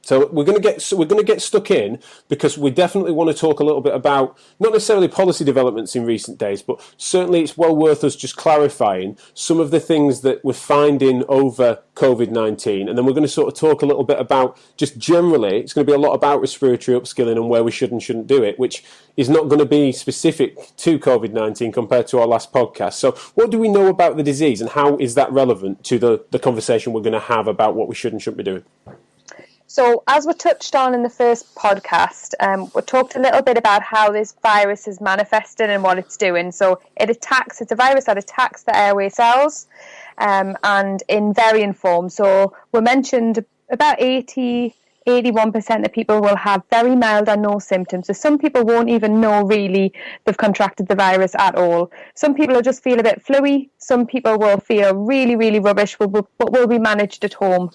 So we're going to get stuck in, because we definitely want to talk a little bit about not necessarily policy developments in recent days, but certainly it's well worth us just clarifying some of the things that we're finding over COVID-19, and then we're going to sort of talk a little bit about just generally. It's going to be a lot about respiratory upskilling and where we should and shouldn't do it, which is not going to be specific to COVID-19 compared to our last podcast. So what do we know about the disease, and how is that relevant to the conversation we're going to have about what we should and shouldn't be doing? So as we touched on in the first podcast, we talked a little bit about how this virus is manifested and what it's doing. So it's a virus that attacks the airway cells and in varying forms. So we mentioned about 81% of people will have very mild or no symptoms. So some people won't even know really they've contracted the virus at all. Some people will just feel a bit fluey. Some people will feel really, really rubbish, but will be managed at home.